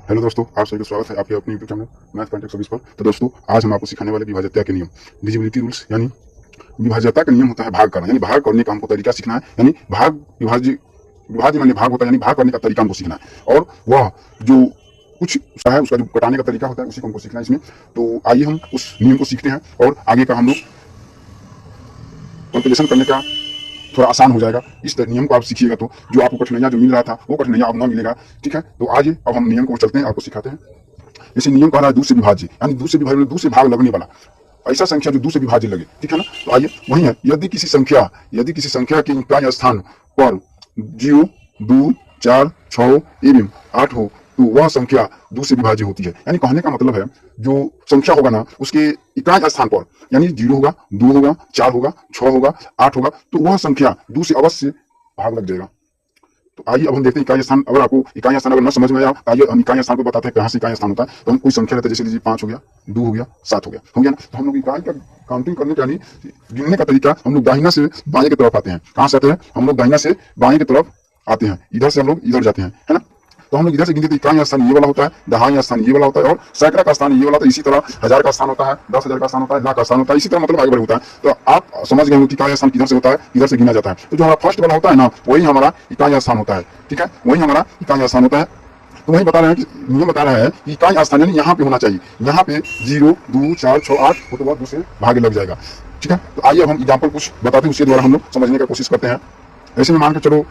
Hello दोस्तों, आप सभी का स्वागत है आपके अपने यूट्यूब चैनल मैथ पॉइंट 120 पर। तो दोस्तों, आज हम आपको सिखाने वाले विभाज्यता के नियम, डिविजिबिलिटी रूल्स, यानी विभाज्यता का नियम होता है भाग करना, यानी भाग करने का हमको तरीका सीखना है। यानी भाग विभाज्य विभाज्य माने भाग होता है, यानी भाग करने का तरीका हमको सीखना है। और वह जो कुछ है उसका जो घटाने का तरीका होता है उसी को हमको सीखना है इसमें। तो आइए हम उस नियम को सीखते हैं और आगे का हम लोग कैलकुलेशन करने का थोड़ा आसान हो जाएगा। इस नियम को आप सीखिएगा तो जो आपको कठिनाइयां जो मिल रहा था वो कठिनाइयां अब ना मिलेगा। ठीक है, तो आज अब हम नियम को चलते हैं, आपको सिखाते हैं। जैसे नियम कह रहा है 2 से विभाज्य, यानी 2 से विभाज्य 2 से भाग लगने वाला ऐसा संख्या जो 2 से विभाज्य लगे। ठीक है ना, तो आइए वही है। यदि किसी संख्या के इकाई स्थान पर 0, 2, 4, 6 एवं 8 हो तो वह संख्या 2 से विभाज्य होती है। यानी कहने का मतलब है जो संख्या होगा ना उसके इकाई स्थान पर, यानी 0 होगा, 2 होगा, 4 होगा, 6 होगा, 8 होगा, तो वह संख्या 2 से अवश्य भाग लग जाएगा। तो आइए अब हम देखते हैं इकाई स्थान। अगर आपको इकाई स्थान अगर न समझ में आया तो आइए हम इकाई स्थान को बताते हैं कहाँ से इकाई स्थान होता है। तो हम कोई संख्या लेते हैं, जैसे लीजिए 5 हो गया, 2 हो गया, 7 हो गया ना। तो हम लोग इकाई का काउंटिंग करने का यानी गिनने का तरीका हम लोग दाहिना से बाएं की तरफ आते हैं। कहाँ से आते हैं? हम लोग दाहिना से बाएं की तरफ आते हैं, इधर से हम लोग इधर जाते हैं, है ना। तो हम लोग इधर से गिनते तो इकाई स्थान ये वाला होता है, दहाई स्थान ये वाला होता है और सैकड़ा का स्थान ये वाला होता है। इसी तरह 1000 का स्थान होता है, 10,000 का स्थान होता है, लाख का स्थान होता है, इसी तरह मतलब आगे बढ़ होता है। तो आप समझ गए हो कि इकाई स्थान किधर से होता है, किधर से गिना जाता है। तो जो हमारा फर्स्ट वाला होता है ना वही हमारा इकाई स्थान होता है। ठीक है, वही हमारा इकाई स्थान होता है। तो वही बता रहे हैं कि नियम बता रहा है कि इकाई स्थान यानी यहाँ पे होना चाहिए। यहाँ पे 0, 2, 4, 6, 8 हो तो बाद 2 से भागे लग जाएगा। ठीक है, तो आइए अब हम एग्जाम्पल कुछ बताते हैं, उसके द्वारा हम लोग समझने का कोशिश करते हैं। ऐसे में मान के चलो,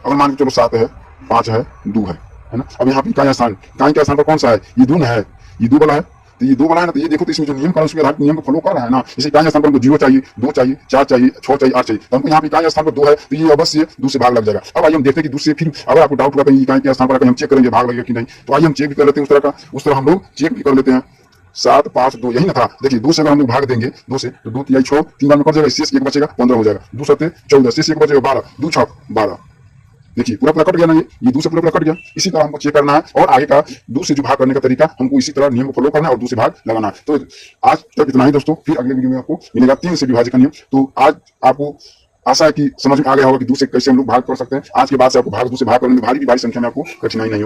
अगर मान के चलो 7 है, 5 है, 2 है ना। अब यहाँ पे इकाई के स्थान पर कौन सा है? ये 2 है, ये 2 वाला है। तो ये 2 वाला है ना, तो ये देखो तो इसमें जो नियम का उसके आधार नियम को फॉलो कर रहा है ना। जैसे इकाई स्थान पर हमको 0 चाहिए, 2 चाहिए, 4 चाहिए, 6 चाहिए, 8 चाहिए, तो हमको यहाँ पे इकाई स्थान पर 2 है तो ये अवश्य 2 से भाग लग जाएगा। अब आइए हम देखते हैं कि 2 से फिर अगर आपको डाउट हुआ कहीं इकाई के स्थान पर हम चेक करेंगे भाग लगेगा कि नहीं, तो आइए हम चेक भी कर लेते हैं उस तरह हम लोग चेक भी कर लेते हैं। 7, 5, 2 यही ना था। देखिए 2 से अगर हम लोग भाग देंगे 2 से तो 2 तिहाई 6, 3 बार में कट जाएगा, शेष 1 बचेगा, 15 हो जाएगा। 2 7 14, शेष 1 बचेगा 12, 2 6 12। देखिए पूरा कट गया ना, ये 2 से पूरा कट गया। इसी तरह हमको चेक करना है और आगे का 2 से जो भाग करने का तरीका हमको इसी तरह नियम को फॉलो करना है और 2 से भाग लगाना है। तो आज तक इतना ही दोस्तों, फिर अगले वीडियो में आपको मिलेगा 3 से विभाज्य का नियम। तो आज आपको आशा है कि समझ में आ गया होगा कि 2 से कैसे हम लोग भाग कर सकते हैं। आज के बाद से आपको 2 से भाग करने में भारी संख्या में आपको कठिनाई नहीं होगा।